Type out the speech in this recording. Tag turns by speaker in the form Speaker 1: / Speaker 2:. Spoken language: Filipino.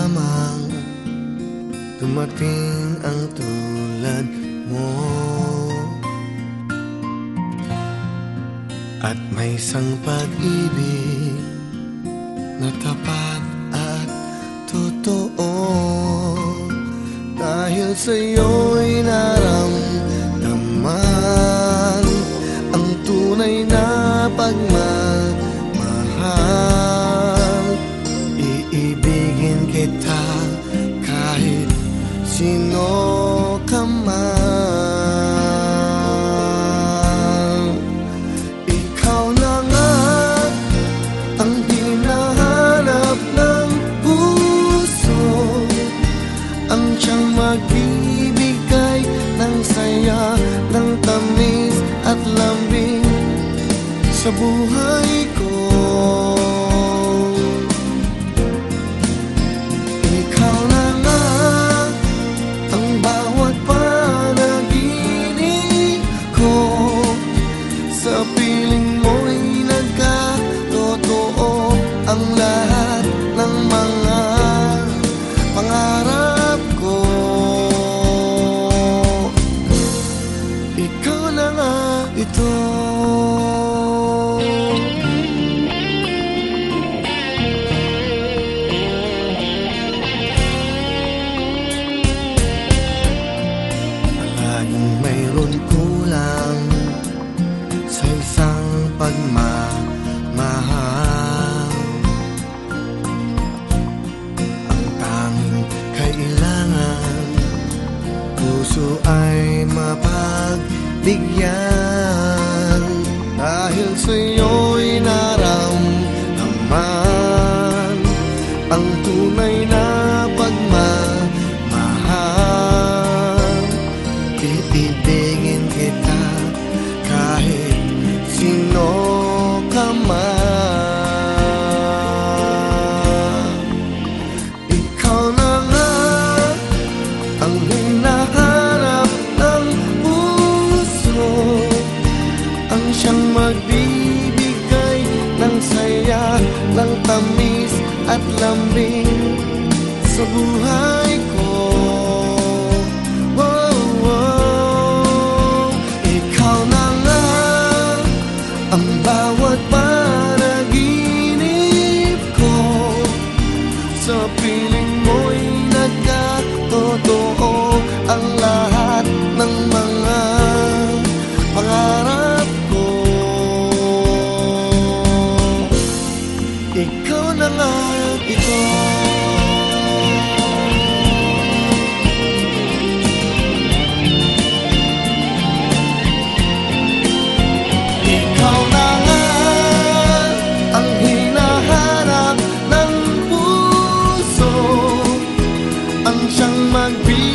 Speaker 1: lamang dumating ang tulad mo, at may isang pag-ibig na tapat at totoo. Dahil sa'yo'y naramdaman ang tunay na pagmamahal. Iibigin kita kahit sino ka man. Ikaw na nga ang hinahanap ng puso, ang siyang magbibigay ng saya, ng tamis at lambing sa buhay ko. Ikaw na nga ang bawat panaginip ko, sa piling mo'y nagkatotoo ang lahat ng mga pangarap ko. Ikaw na nga ito. Palaging mayroon kulang sa isang pagmamahal. Ang tanging kailangan, puso ay mapagbigyan. Dahil sa'yo'y naramdaman ang tunay na pagmamahal. Iibigin kita kahit sino ka man. Ikaw na nga ang hinahanap ng puso, ang siyang magbibigay ng saya, ng tamis at lambing sa buhay ko. Oh, oh. Ikaw na nga ang bawat panaginip ko, sa piling mo'y nagkatotoo ang lahat ng mga pangarap ko. Ikaw na nga ito. Ikaw na nga ang hinahanap ng puso, ang siyang magbibigay